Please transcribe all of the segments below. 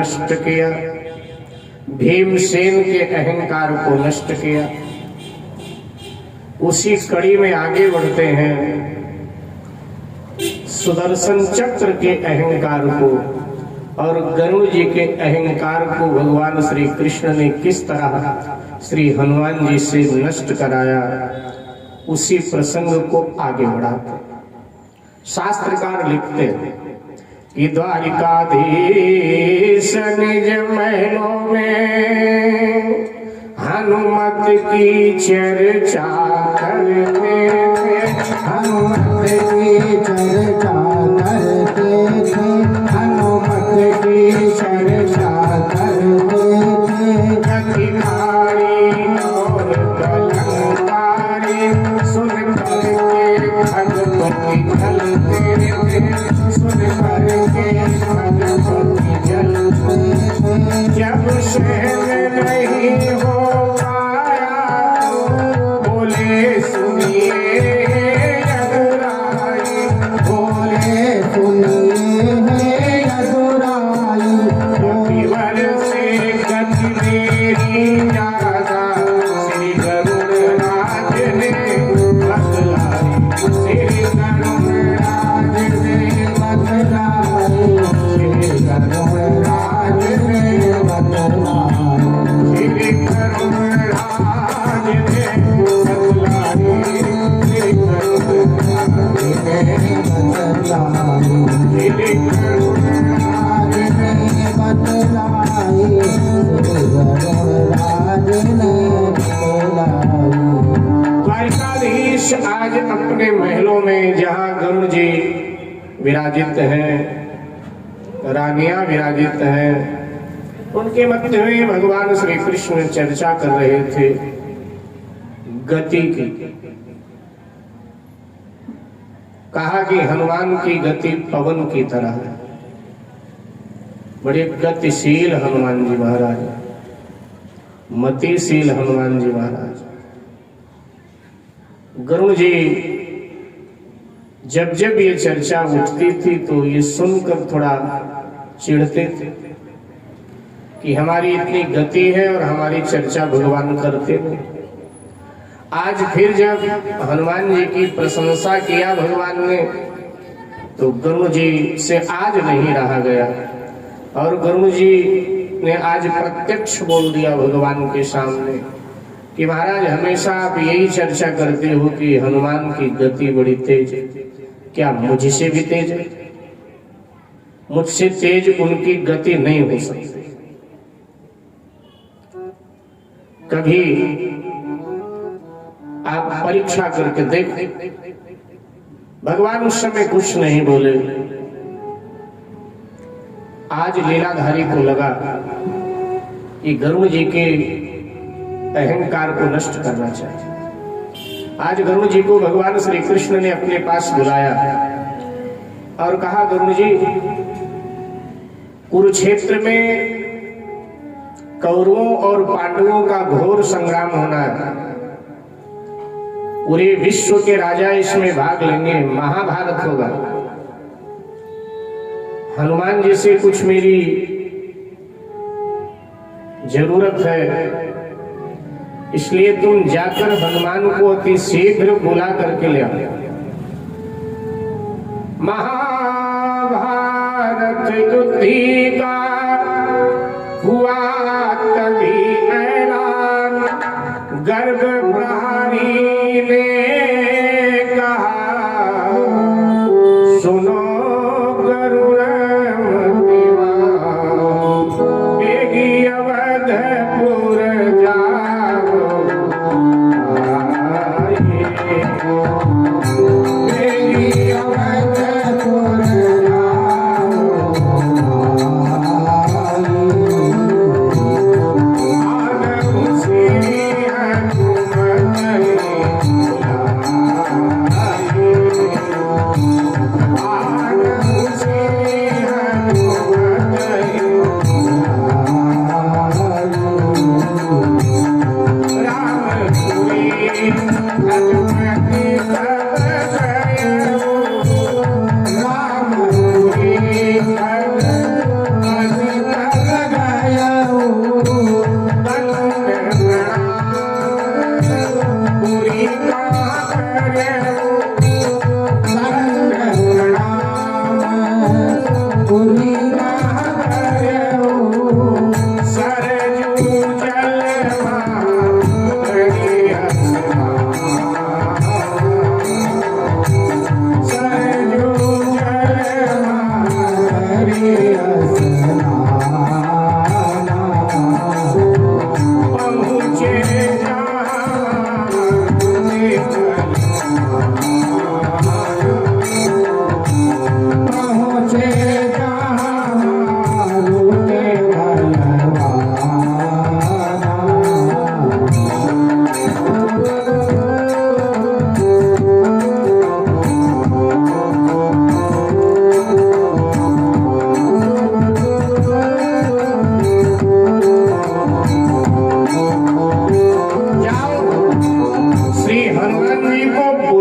नष्ट किया, भीमसेन के अहंकार को नष्ट किया। उसी कड़ी में आगे बढ़ते हैं, सुदर्शन चक्र के अहंकार को और गरुड़ जी के अहंकार को भगवान श्री कृष्ण ने किस तरह श्री हनुमान जी से नष्ट कराया, उसी प्रसंग को आगे बढ़ाते। शास्त्रकार लिखते हैं कि द्वारिकाधीश निज महलों में हनुमत की चर्चा करते थे, हनुमत की चर्चा करते थे, हनुमत की चर्चा करते थे। अधिकारी और कलंकारी सुन करके भगवती जलते थे, सुन करके भगवती जलते थे। जब शहर नहीं हो पाया तो बोले सुनिए यदुराई, बोले सुनिए यदुराई, कपिवर से गति मेरी ज्यादा श्री गरुड़ राज ने बतलाई, श्री गरुड़ राज ने बतलाई, श्री गरुड़ राज ने बतलाई, श्री गरुड़ राज ने बतलाई, श्री गरुड़ राज ने बतलाई, श्री गरुड़ राज ने बतलाई, गरुड़ राज ने बतलाई। द्वारिकाधीश आज अपने महलों में जहाँ गरुड़ जी विराजित हैं, रानियां विराजित हैं, उनके मध्य में भगवान श्री कृष्ण चर्चा कर रहे थे गति की। कहा कि हनुमान की गति पवन की तरह है, बड़े गतिशील हनुमान जी महाराज, मतिशील हनुमान जी महाराज। गरुड़ जी जब जब ये चर्चा उठती थी तो ये सुनकर थोड़ा चिढ़ते थे कि हमारी इतनी गति है और हमारी चर्चा भगवान करते थे। आज फिर जब हनुमान जी की प्रशंसा किया भगवान ने तो गरुड़ जी से आज नहीं रहा गया और गरुड़ जी ने आज प्रत्यक्ष बोल दिया भगवान के सामने कि महाराज हमेशा आप यही चर्चा करते हो कि हनुमान की गति बड़ी तेज है, क्या मुझसे भी तेज है? मुझसे तेज उनकी गति नहीं हो सकती। कभी आप परीक्षा करके देखें, भगवान उस समय कुछ नहीं बोले। आज लीलाधारी को लगा कि गरुड़ जी के अहंकार को नष्ट करना चाहिए। आज गरुड़ जी को भगवान श्री कृष्ण ने अपने पास बुलाया और कहा, गरुड़ जी, कुरुक्षेत्र में कौरवों और पांडवों का घोर संग्राम होना है, पूरे विश्व के राजा इसमें भाग लेंगे, महाभारत होगा। हनुमान जी से कुछ मेरी जरूरत है, इसलिए तुम जाकर हनुमान को अति शीघ्र बुला करके ले आओ। महाभारत युद्धि का हुआ तभी ऐलान, गर्भ प्रहरी ने कहा, सुनो गरुड़ मतिवान, बेगी अवधपुर जाओ आइए, बेगी अवधपुर राम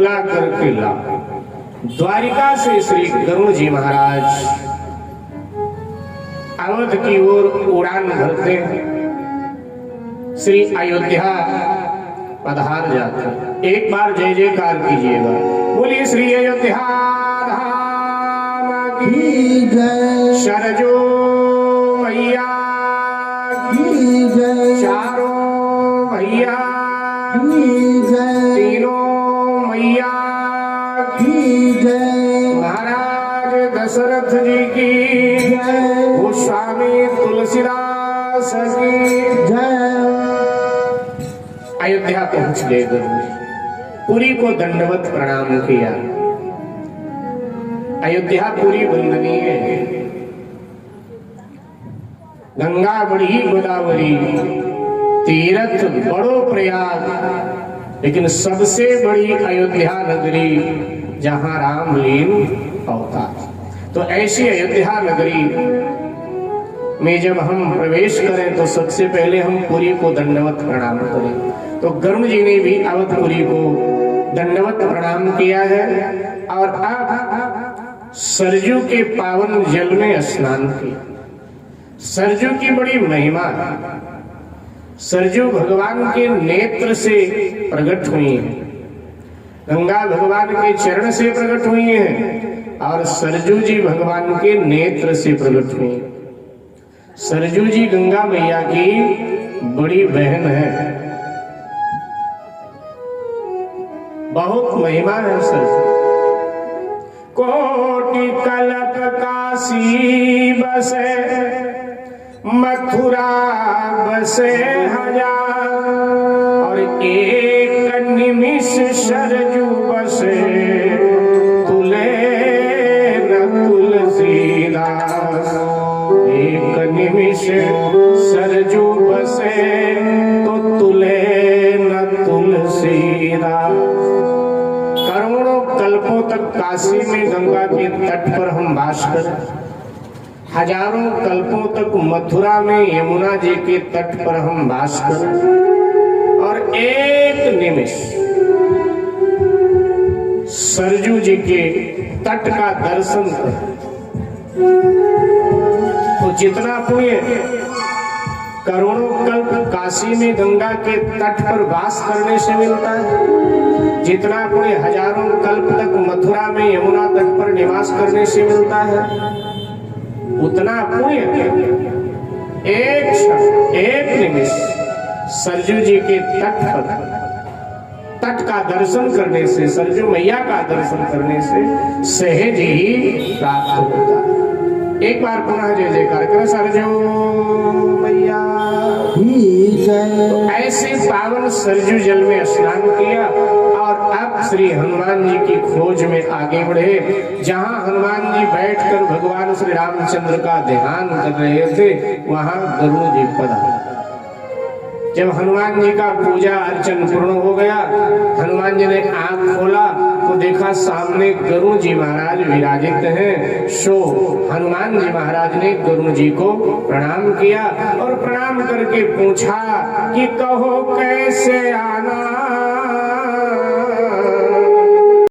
बुला करके ला। द्वारिका से श्री गरुड़ जी महाराज अवध की ओर उड़ान भरते श्री अयोध्या पधार जाते। एक बार जय जयकार कीजिएगा, बोलिए श्री अयोध्या धाम की जय सरजू मैया की जय चारों भैया की जय तीनों मैया की जय महाराज दशरथ जी की जय गोस्वामी तुलसीदास की जय। अयोध्या पहुंच गए गुरु जी, पुरी को दंडवत प्रणाम किया। अयोध्या पुरी वंदनीय है, गंगा बड़ी गोदावरी तीर्थ बड़ो प्रयाग, लेकिन सबसे बड़ी अयोध्या नगरी जहां राम लीन अवतार। तो ऐसी अयोध्या नगरी में जब हम प्रवेश करें तो सबसे पहले हम पुरी को दंडवत प्रणाम करें। तो गरुड़ जी ने भी अवधपुरी को दंडवत प्रणाम किया है और अब सरजू के पावन जल में स्नान किया। सरजू की बड़ी महिमा है। सरजू भगवान के नेत्र से प्रकट हुई है, गंगा भगवान के चरण से प्रकट हुई है और सरजू जी भगवान के नेत्र से प्रकट हुई है। सरजू जी गंगा मैया की बड़ी बहन है, बहुत महिमा है सरजू। कोटि कल्प काशी बसे मथुरा बसे हजार, और एक निमिष सरजू बसे तुले न तुलसीदास। एक निमिष सरजू बसे तो तुले न तुलसीदास। करोड़ों कल्पों तक काशी में गंगा के तट पर हम वास करें, हजारों कल्पों तक मथुरा में यमुना जी के तट पर हम वास करें, और एक निमिष सरजू जी के तट का दर्शन करें तो जितना पुण्य करोड़ों कल्प काशी में गंगा के तट पर वास करने से मिलता है, जितना पुण्य हजारों कल्प तक मथुरा में यमुना तट पर निवास करने से मिलता है, उतना पुण्य एक क्षण एक निमिष सरजू जी के तट का दर्शन करने से, सरजू मैया का दर्शन करने से सहज ही प्राप्त होता है। एक बार पुनः जय जयकार करें सरजू मैया की जय। तो ऐसे पावन सरजू जल में स्नान किया और अब श्री हनुमान जी की खोज में आगे बढ़े। जहां हनुमान जी बैठकर भगवान श्री रामचंद्र का ध्यान कर रहे थे, वहां गरुड़ जी पधारे। जब हनुमान जी का पूजा अर्चन पूर्ण हो गया, हनुमान जी ने आंख खोला तो देखा सामने गरुड़ जी महाराज विराजित हैं। सो हनुमान जी महाराज ने गरुड़ जी को प्रणाम किया और प्रणाम करके पूछा कि कहो कैसे आना